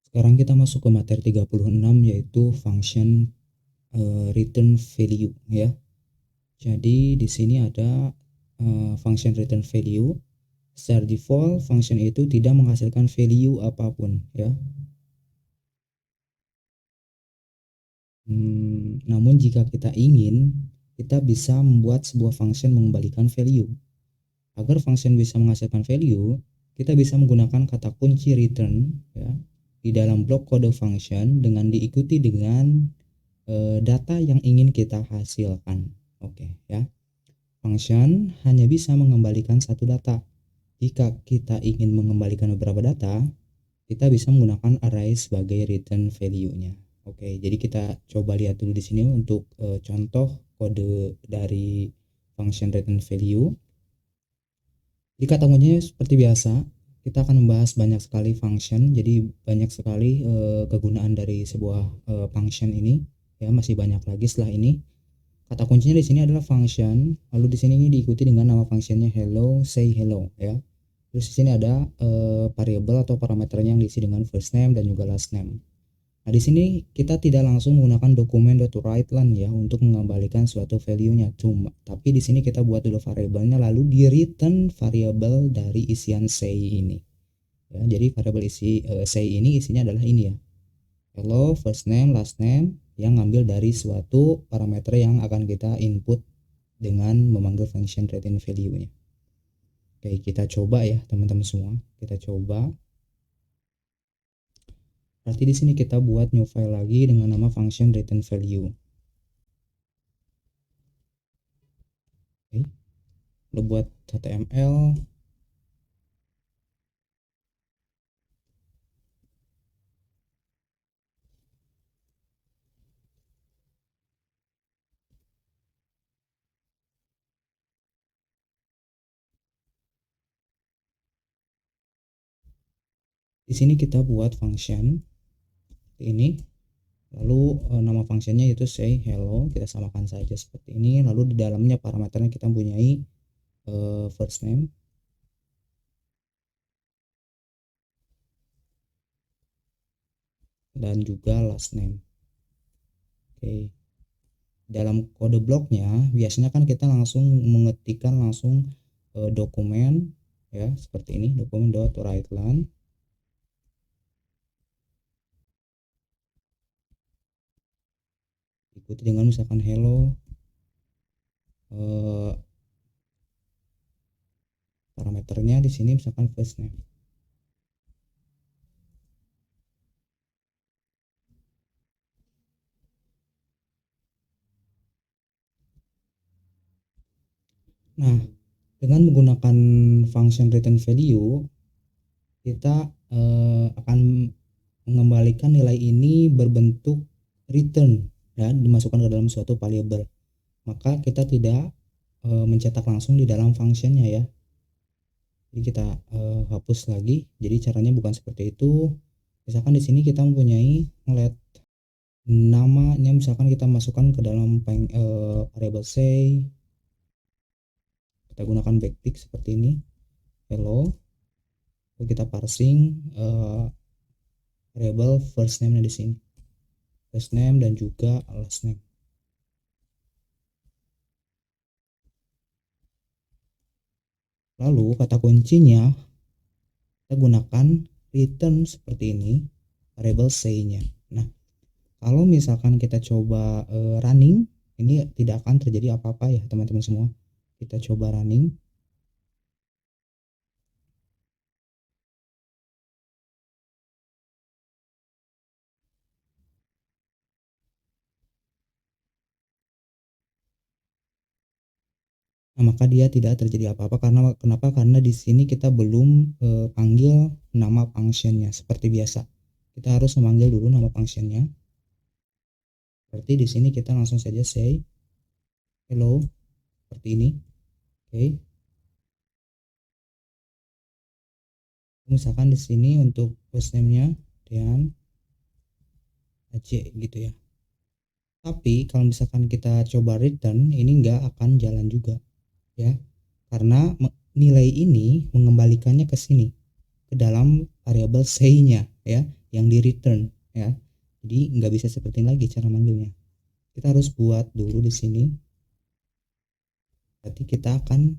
Sekarang kita masuk ke materi 36 yaitu function return value ya. Jadi di sini ada function return value. Secara default function itu tidak menghasilkan value apapun ya. Namun jika kita ingin, kita bisa membuat sebuah function mengembalikan value. Agar function bisa menghasilkan value, kita bisa menggunakan kata kunci return ya di dalam blok kode function dengan diikuti dengan data yang ingin kita hasilkan. Oke ya. Function hanya bisa mengembalikan satu data. Jika kita ingin mengembalikan beberapa data, kita bisa menggunakan array sebagai return value-nya. Oke, jadi kita coba lihat dulu di sini untuk contoh kode dari function return value. Di kata kuncinya seperti biasa, kita akan membahas banyak sekali function. Jadi banyak sekali kegunaan dari sebuah function ini. Ya, masih banyak lagi setelah ini. Kata kuncinya di sini adalah function. Lalu di sini ini diikuti dengan nama functionnya hello, say hello ya. Terus di sini ada variable atau parameternya yang diisi dengan first name dan juga last name. Nah, di sini kita tidak langsung menggunakan document.writeLine ya untuk mengembalikan suatu value-nya. Tapi di sini kita buat dulu variabelnya lalu di return variable dari isian say ini. Ya, jadi variabel isi say ini isinya adalah ini ya. Hello, first name, last name yang ngambil dari suatu parameter yang akan kita input dengan memanggil function return value-nya. Oke, kita coba ya teman-teman semua. Kita coba. Berarti di sini kita buat new file lagi dengan nama function return value. Oke. Lalu buat HTML. Di sini kita buat function ini. Lalu nama fungsinya yaitu say hello, kita samakan saja seperti ini. Lalu di dalamnya parameternya kita mempunyai first name dan juga last name. Oke. Dalam kode bloknya biasanya kan kita langsung mengetikkan langsung dokumen ya seperti ini, dokumen.writeLine. Ikuti dengan misalkan hello parameternya di sini misalkan first name. Nah, dengan menggunakan function return value, kita akan mengembalikan nilai ini berbentuk return dan dimasukkan ke dalam suatu variable. Maka kita tidak mencetak langsung di dalam functionnya ya. Jadi kita hapus lagi. Jadi caranya bukan seperti itu. Misalkan di sini kita mempunyai let namanya, misalkan kita masukkan ke dalam variable say. Kita gunakan backtick seperti ini. Hello. Lalu kita parsing variable first name di sini. First name dan juga last name. Lalu kata kuncinya kita gunakan return seperti ini, variable say-nya. Nah, kalau misalkan kita coba running, ini tidak akan terjadi apa-apa ya teman-teman semua. Kita coba running. Nah, maka dia tidak terjadi apa-apa karena kenapa? Karena di sini kita belum panggil nama functionnya seperti biasa. Kita harus memanggil dulu nama functionnya. Berarti di sini kita langsung saja say hello seperti ini. Oke. Misalkan di sini untuk first name-nya Dean Aceh gitu ya. Tapi kalau misalkan kita coba return, ini nggak akan jalan juga ya, karena nilai ini mengembalikannya ke sini ke dalam variabel say-nya ya. yang di return ya. Jadi nggak bisa seperti ini lagi cara manggilnya. Kita harus buat dulu di sini. Berarti kita akan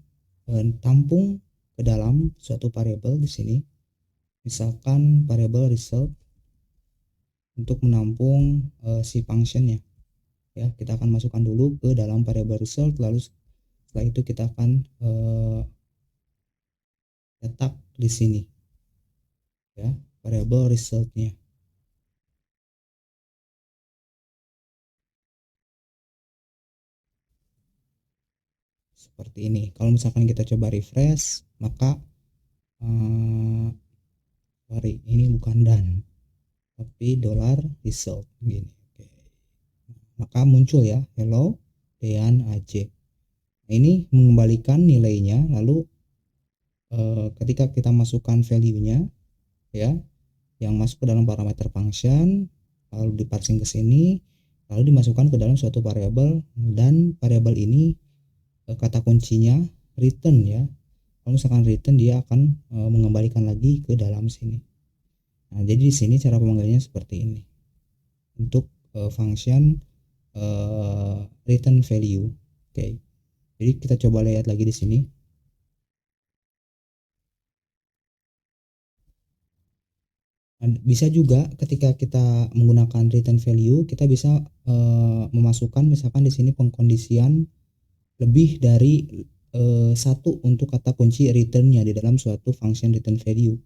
tampung ke dalam suatu variabel di sini. Misalkan variabel result untuk menampung si functionnya. Ya, kita akan masukkan dulu ke dalam variabel result, lalu setelah itu kita akan cetak di sini ya variabel resultnya seperti ini. Kalau misalkan kita coba refresh, maka sorry, ini bukan dan tapi dollar result gini. Oke. Maka muncul ya hello Dean AJ. Nah, ini mengembalikan nilainya, lalu ketika kita masukkan value-nya ya yang masuk ke dalam parameter function, lalu diparsing ke sini, lalu dimasukkan ke dalam suatu variabel, dan variabel ini kata kuncinya return ya. Kalau misalkan return, dia akan mengembalikan lagi ke dalam sini. Nah, jadi di sini cara pemanggilannya seperti ini untuk function return value. Oke. Jadi kita coba lihat lagi di sini. Bisa juga ketika kita menggunakan return value, kita bisa memasukkan misalkan di sini pengkondisian lebih dari satu untuk kata kunci returnnya di dalam suatu function return value.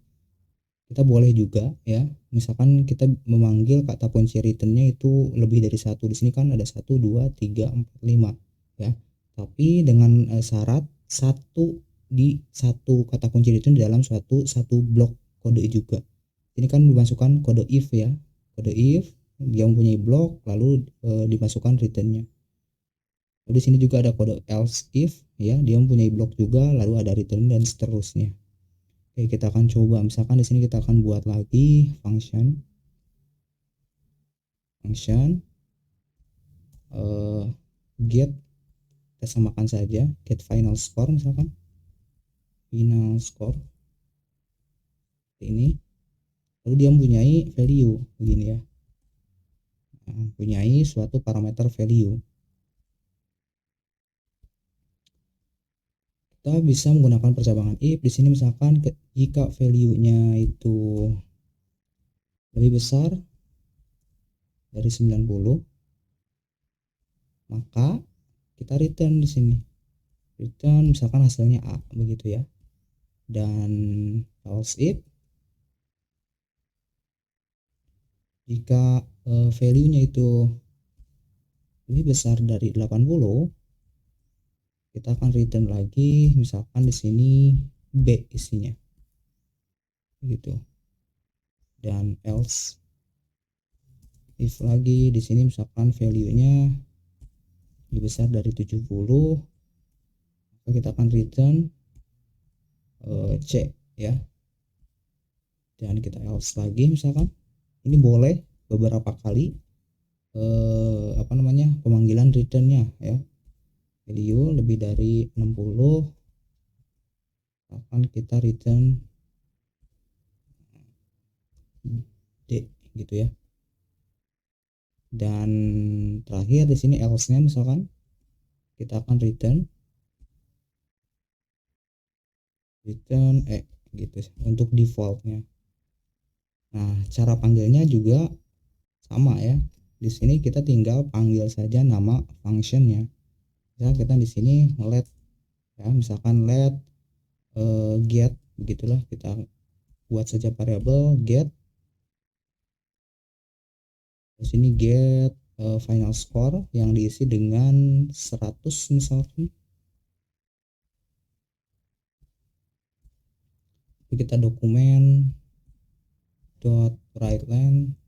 Kita boleh juga ya, misalkan kita memanggil kata kunci returnnya itu lebih dari satu. Di sini kan ada 1, 2, 3, 4, 5 ya. Tapi dengan syarat satu kata kunci return di dalam satu blok kode juga. Ini kan dimasukkan kode if ya. Kode if dia mempunyai blok, lalu dimasukkan returnnya. Di sini juga ada kode else if ya, dia mempunyai blok juga, lalu ada return dan seterusnya. Oke, kita akan coba misalkan di sini kita akan buat lagi function get, kita samakan saja get final score, misalkan final score ini, lalu dia mempunyai value begini ya, mempunyai suatu parameter value. Kita bisa menggunakan percabangan if di sini, misalkan jika value-nya itu lebih besar dari 90, maka kita return di sini. Return misalkan hasilnya A begitu ya. Dan else if jika value-nya itu lebih besar dari 80, kita akan return lagi, misalkan di sini B isinya. Gitu. Dan else if lagi di sini misalkan value-nya lebih besar dari 70, maka kita akan return C ya. Dan kita else lagi, misalkan ini boleh beberapa kali pemanggilan returnnya ya. Value lebih dari 60 akan kita return D gitu ya. Dan terakhir di sini else-nya misalkan kita akan return E gitu untuk defaultnya. Nah, cara panggilnya juga sama ya. Di sini kita tinggal panggil saja nama functionnya. Ya, kita di sini let ya, misalkan let get begitulah, kita buat saja variabel get. Di sini get final score yang diisi dengan 100 misalkan. Kita dokumen dot writeLength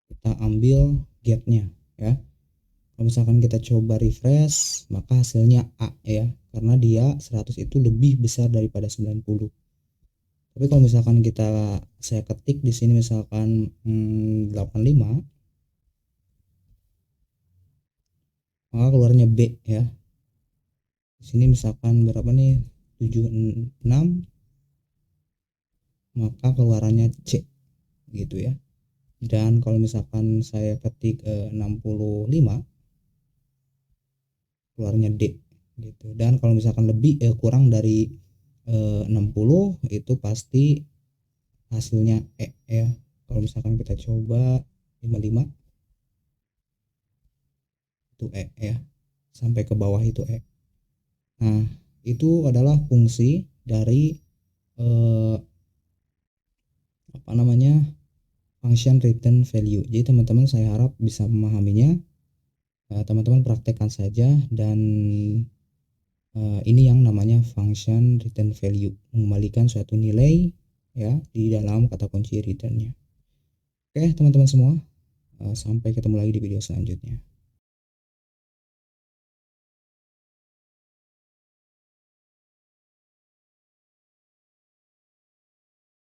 kita ambil getnya ya. Kalau misalkan kita coba refresh, maka hasilnya A ya, karena dia 100 itu lebih besar daripada 90. Tapi kalau misalkan saya ketik di sini misalkan 85, maka keluarnya B ya. Di sini misalkan berapa nih, 76, maka keluarannya C gitu ya. Dan kalau misalkan saya ketik 65, keluarnya D gitu. Dan kalau misalkan lebih kurang dari 60 itu pasti hasilnya E ya. Kalau misalkan kita coba 55 itu E ya, sampai ke bawah itu E. Nah, itu adalah fungsi dari eh, apa namanya, function return value. Jadi teman-teman saya harap bisa memahaminya. Teman-teman praktekkan saja, dan ini yang namanya function return value, mengembalikan suatu nilai ya di dalam kata kunci returnnya. Oke teman-teman semua, sampai ketemu lagi di video selanjutnya.